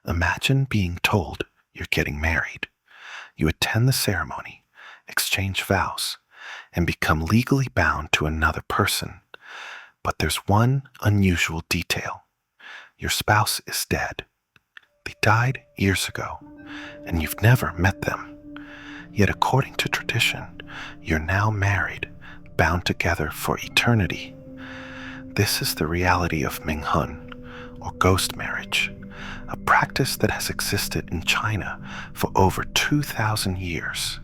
Imagine being told you're getting married. You attend the ceremony, exchange vows, and become legally bound to another person. But there's one unusual detail. Your spouse is dead. They died years ago, and you've never met them. Yet according to tradition, you're now married, bound together for eternity. This is the reality of Minghun, or ghost marriage, a practice that has existed in China for over 2,000 years.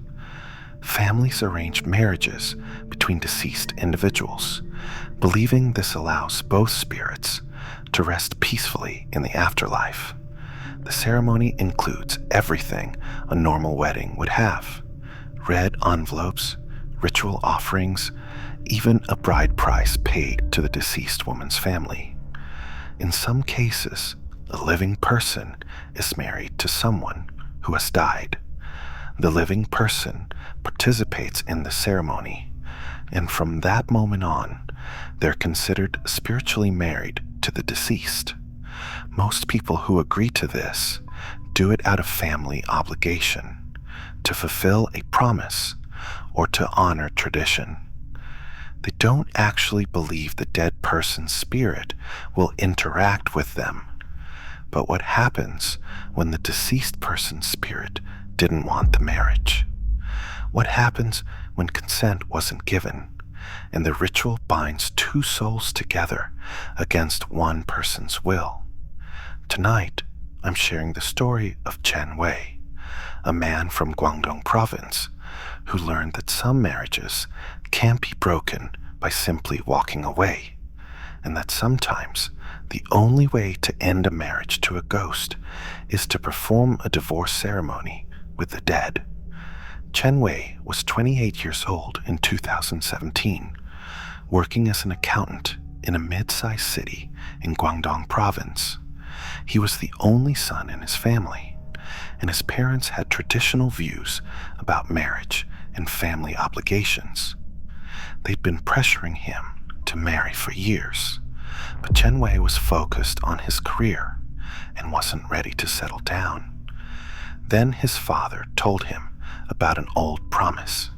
Families arrange marriages between deceased individuals, believing this allows both spirits to rest peacefully in the afterlife. The ceremony includes everything a normal wedding would have: red envelopes, ritual offerings, even a bride price paid to the deceased woman's family. In some cases, a living person is married to someone who has died. The living person participates in the ceremony, and from that moment on, they're considered spiritually married to the deceased. Most people who agree to this do it out of family obligation, to fulfill a promise, or to honor tradition. They don't actually believe the dead person's spirit will interact with them. But what happens when the deceased person's spirit didn't want the marriage? What happens when consent wasn't given, and the ritual binds two souls together against one person's will? Tonight, I'm sharing the story of Chen Wei, a man from Guangdong Province who learned that some marriages can't be broken by simply walking away, and that sometimes the only way to end a marriage to a ghost is to perform a divorce ceremony with the dead. Chen Wei was 28 years old in 2017, working as an accountant in a mid-sized city in Guangdong Province. He was the only son in his family, and his parents had traditional views about marriage and family obligations. They'd been pressuring him to marry for years, but Chen Wei was focused on his career and wasn't ready to settle down. Then his father told him about an old promise.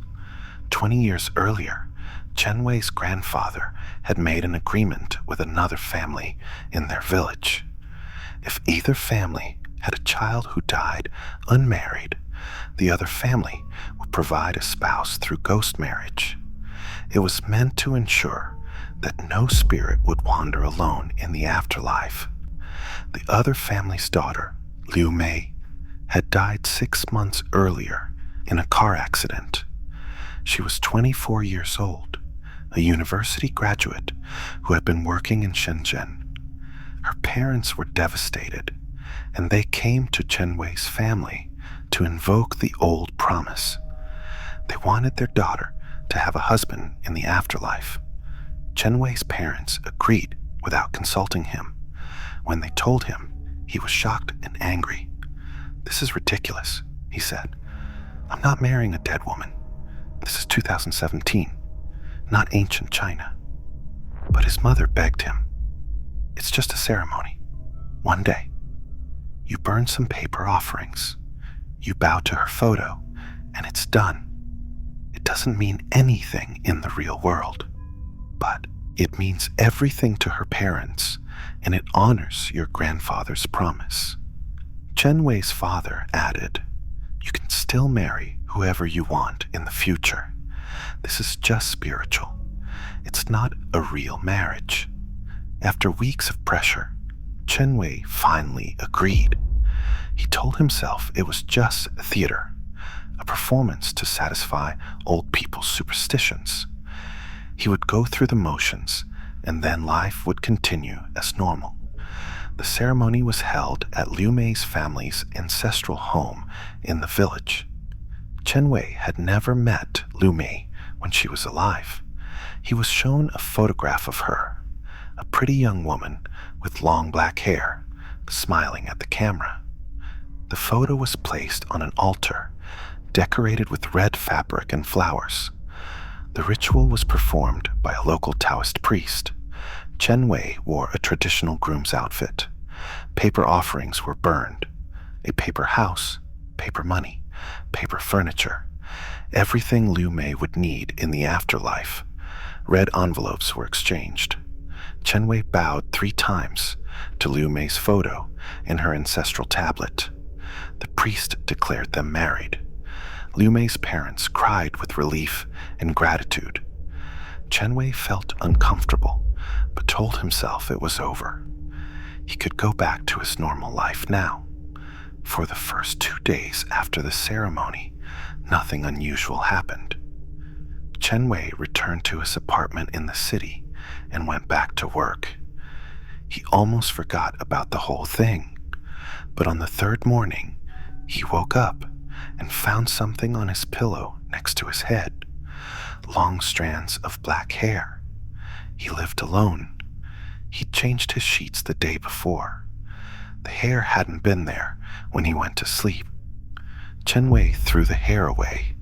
20 years earlier, Chen Wei's grandfather had made an agreement with another family in their village. If either family had a child who died unmarried, the other family would provide a spouse through ghost marriage. It was meant to ensure that no spirit would wander alone in the afterlife. The other family's daughter, Liu Mei, had died 6 months earlier in a car accident. She was 24 years old, a university graduate who had been working in Shenzhen. Her parents were devastated, and they came to Chen Wei's family to invoke the old promise. They wanted their daughter to have a husband in the afterlife. Chen Wei's parents agreed without consulting him. When they told him, he was shocked and angry. "This is ridiculous," he said. "I'm not marrying a dead woman. This is 2017, not ancient China." But his mother begged him. "It's just a ceremony. One day. You burn some paper offerings. You bow to her photo, and it's done. It doesn't mean anything in the real world, but it means everything to her parents, and it honors your grandfather's promise." Chen Wei's father added, "You can still marry whoever you want in the future. This is just spiritual. It's not a real marriage." After weeks of pressure, Chen Wei finally agreed. He told himself it was just theater, a performance to satisfy old people's superstitions. He would go through the motions, and then life would continue as normal. The ceremony was held at Liu Mei's family's ancestral home in the village. Chen Wei had never met Liu Mei when she was alive. He was shown a photograph of her, a pretty young woman with long black hair, smiling at the camera. The photo was placed on an altar, decorated with red fabric and flowers. The ritual was performed by a local Taoist priest. Chen Wei wore a traditional groom's outfit. Paper offerings were burned, A paper house, paper money, paper furniture, everything Liu Mei would need in the afterlife. Red envelopes were exchanged. Chen Wei bowed 3 times to Liu Mei's photo in her ancestral tablet. The priest declared them married. Liu Mei's parents cried with relief and gratitude. Chen Wei felt uncomfortable, but told himself it was over. He could go back to his normal life now. For the first 2 days after the ceremony, nothing unusual happened. Chen Wei returned to his apartment in the city and went back to work. He almost forgot about the whole thing, but on the 3rd morning, he woke up and found something on his pillow next to his head. Long strands of black hair. He lived alone. He'd changed his sheets the day before. The hair hadn't been there when he went to sleep. Chen Wei threw the hair away,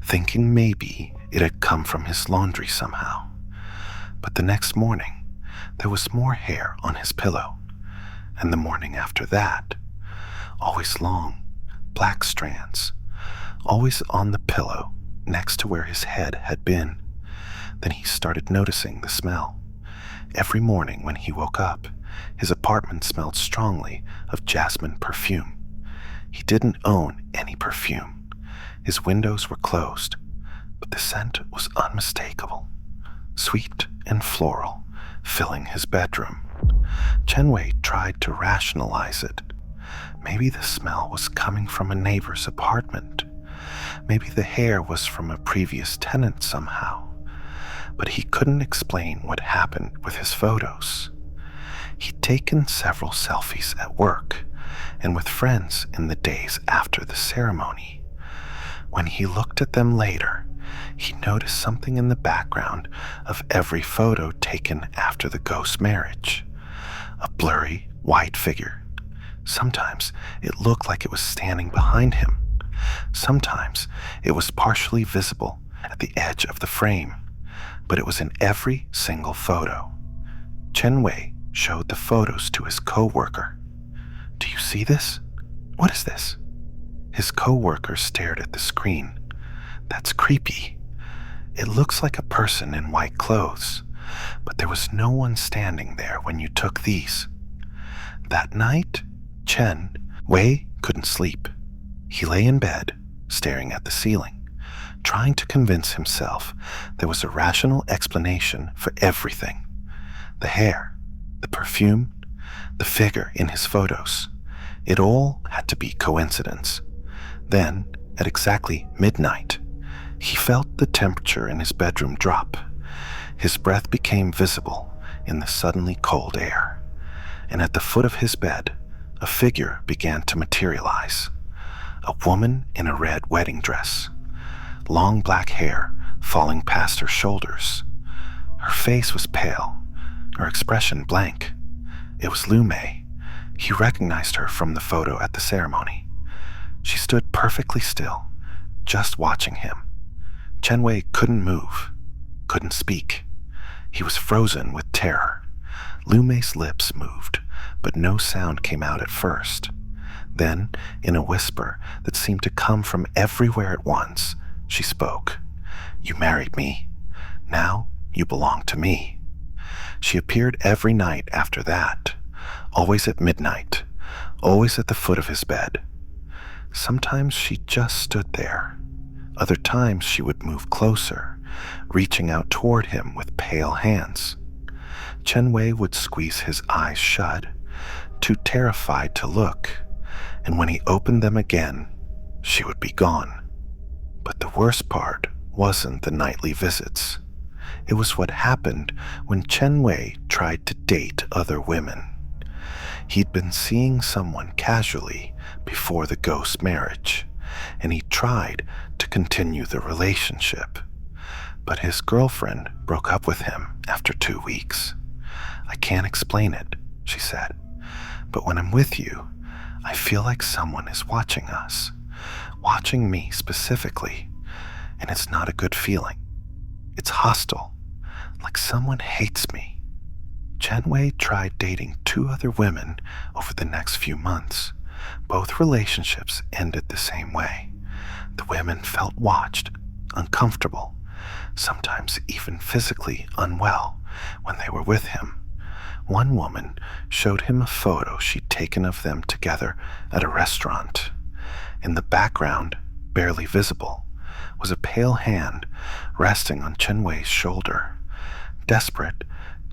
thinking maybe it had come from his laundry somehow. But the next morning, there was more hair on his pillow, and the morning after that, always long, black strands, always on the pillow next to where his head had been. Then he started noticing the smell. Every morning when he woke up, his apartment smelled strongly of jasmine perfume. He didn't own any perfume. His windows were closed, but the scent was unmistakable, sweet and floral, filling his bedroom. Chen Wei tried to rationalize it. Maybe the smell was coming from a neighbor's apartment. Maybe the hair was from a previous tenant somehow. But he couldn't explain what happened with his photos. He'd taken several selfies at work and with friends in the days after the ceremony. When he looked at them later, he noticed something in the background of every photo taken after the ghost marriage. A blurry, white figure. Sometimes it looked like it was standing behind him. Sometimes it was partially visible at the edge of the frame, but it was in every single photo. Chen Wei showed the photos to his co-worker. "Do you see this? What is this?" His co-worker stared at the screen. "That's creepy. It looks like a person in white clothes, but there was no one standing there when you took these." That night, Chen Wei couldn't sleep. He lay in bed, staring at the ceiling, trying to convince himself there was a rational explanation for everything. The hair, the perfume, the figure in his photos. It all had to be coincidence. Then, at exactly midnight, he felt the temperature in his bedroom drop. His breath became visible in the suddenly cold air, and at the foot of his bed, a figure began to materialize. A woman in a red wedding dress, long black hair falling past her shoulders. Her face was pale, her expression blank. It was Liu Mei. He recognized her from the photo at the ceremony. She stood perfectly still, just watching him. Chen Wei couldn't move, couldn't speak. He was frozen with terror. Liu Mei's lips moved, but no sound came out at first. Then, in a whisper that seemed to come from everywhere at once, she spoke. "You married me. Now you belong to me." She appeared every night after that, always at midnight, always at the foot of his bed. Sometimes she just stood there. Other times she would move closer, reaching out toward him with pale hands. Chen Wei would squeeze his eyes shut, too terrified to look, and when he opened them again, she would be gone. But the worst part wasn't the nightly visits. It was what happened when Chen Wei tried to date other women. He'd been seeing someone casually before the ghost marriage, and he tried to continue the relationship. But his girlfriend broke up with him after 2 weeks. "I can't explain it," she said, "but when I'm with you, I feel like someone is watching us, watching me specifically, and it's not a good feeling. It's hostile, like someone hates me." Chen Wei tried dating 2 other women over the next few months, Both relationships ended the same way. The women felt watched, uncomfortable, sometimes even physically unwell when they were with him. One woman showed him a photo she'd taken of them together at a restaurant. In the background, barely visible, was a pale hand resting on Chen Wei's shoulder. Desperate,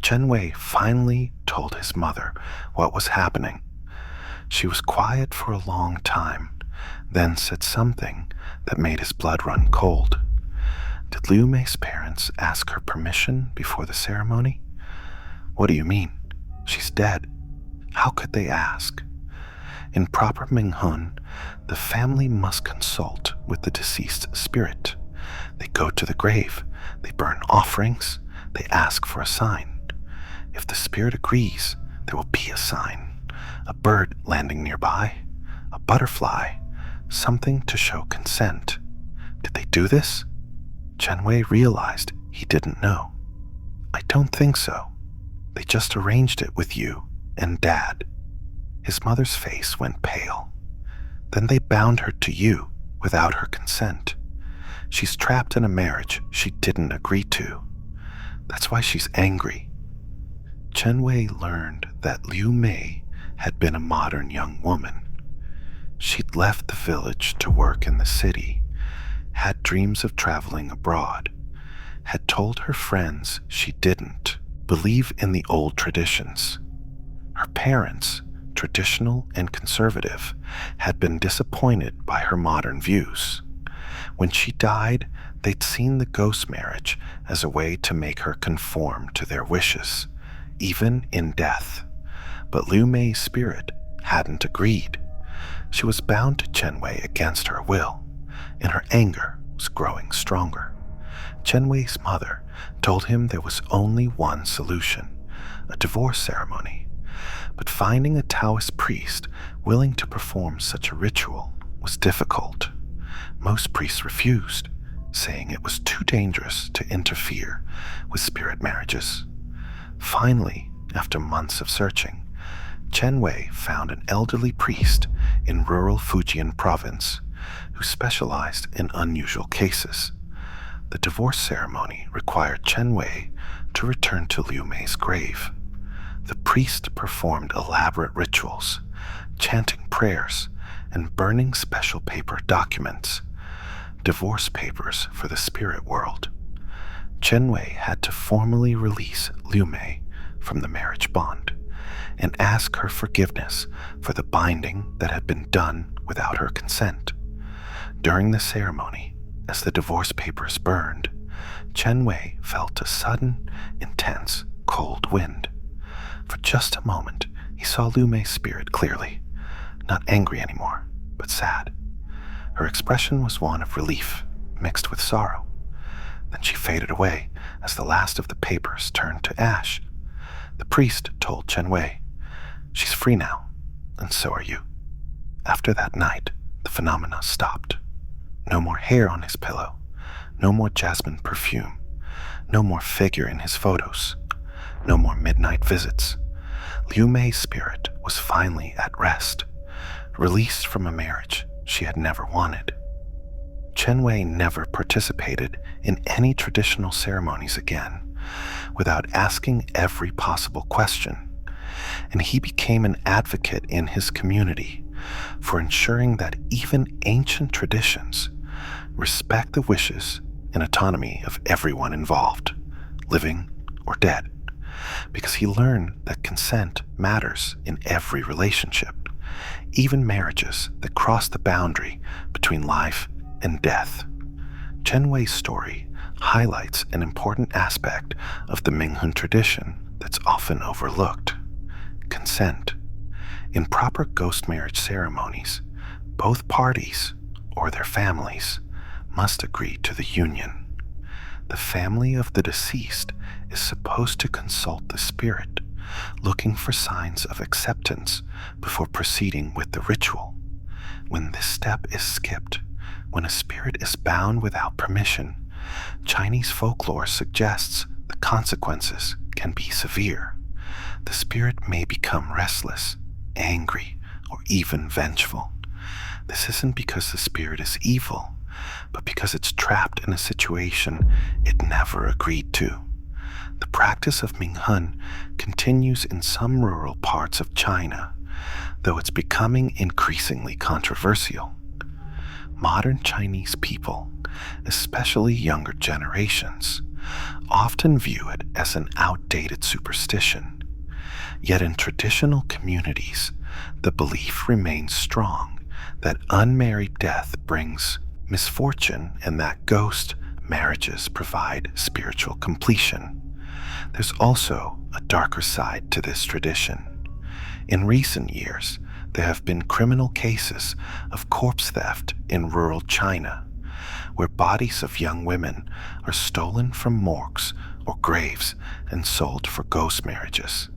Chen Wei finally told his mother what was happening. She was quiet for a long time, then said something that made his blood run cold. Did Liu Mei's parents ask her permission before the ceremony? What do you mean? She's dead. How could they ask? In proper Minghun, the family must consult with the deceased spirit. They go to the grave, they burn offerings, they ask for a sign. If the spirit agrees, there will be a sign. A bird landing nearby, a butterfly, something to show consent. Did they do this? Chen Wei realized he didn't know. I don't think so. They just arranged it with you and Dad. His mother's face went pale. Then they bound her to you without her consent. She's trapped in a marriage she didn't agree to. That's why she's angry. Chen Wei learned that Liu Mei had been a modern young woman. She'd left the village to work in the city, had dreams of traveling abroad, had told her friends she didn't believe in the old traditions. Her parents, traditional and conservative, had been disappointed by her modern views. When she died, they'd seen the ghost marriage as a way to make her conform to their wishes, even in death. But Liu Mei's spirit hadn't agreed. She was bound to Chen Wei against her will, and her anger was growing stronger. Chen Wei's mother told him there was only one solution, a divorce ceremony. But finding a Taoist priest willing to perform such a ritual was difficult. Most priests refused, saying it was too dangerous to interfere with spirit marriages. Finally, after months of searching, Chen Wei found an elderly priest in rural Fujian province who specialized in unusual cases. The divorce ceremony required Chen Wei to return to Liu Mei's grave. The priest performed elaborate rituals, chanting prayers and burning special paper documents, divorce papers for the spirit world. Chen Wei had to formally release Liu Mei from the marriage bond and ask her forgiveness for the binding that had been done without her consent. During the ceremony, as the divorce papers burned, Chen Wei felt a sudden, intense, cold wind. For just a moment, he saw Liu Mei's spirit clearly, not angry anymore, but sad. Her expression was one of relief, mixed with sorrow. Then she faded away as the last of the papers turned to ash. The priest told Chen Wei, "She's free now, and so are you." After that night, the phenomena stopped. No more hair on his pillow, no more jasmine perfume, no more figure in his photos, no more midnight visits. Liu Mei's spirit was finally at rest, released from a marriage she had never wanted. Chen Wei never participated in any traditional ceremonies again without asking every possible question, and he became an advocate in his community for ensuring that even ancient traditions respect the wishes and autonomy of everyone involved, living or dead, because he learned that consent matters in every relationship, even marriages that cross the boundary between life and death. Chen Wei's story highlights an important aspect of the Minghun tradition that's often overlooked: consent. In proper ghost marriage ceremonies, both parties, or their families, must agree to the union. The family of the deceased is supposed to consult the spirit, looking for signs of acceptance before proceeding with the ritual. When this step is skipped, when a spirit is bound without permission, Chinese folklore suggests the consequences can be severe. The spirit may become restless, angry, or even vengeful. This isn't because the spirit is evil, but because it's trapped in a situation it never agreed to. The practice of Minghun continues in some rural parts of China, though it's becoming increasingly controversial. Modern Chinese people, especially younger generations, often view it as an outdated superstition. Yet in traditional communities, the belief remains strong that unmarried death brings misfortune and that ghost marriages provide spiritual completion. There's also a darker side to this tradition. In recent years, there have been criminal cases of corpse theft in rural China, where bodies of young women are stolen from morgues or graves and sold for ghost marriages.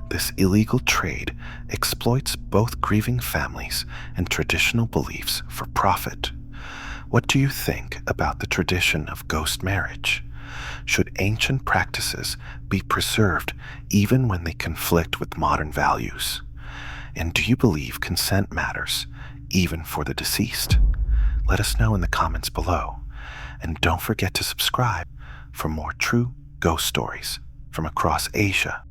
This illegal trade exploits both grieving families and traditional beliefs for profit. What do you think about the tradition of ghost marriage? Should ancient practices be preserved even when they conflict with modern values? And do you believe consent matters, even for the deceased? Let us know in the comments below. And don't forget to subscribe for more true ghost stories from across Asia.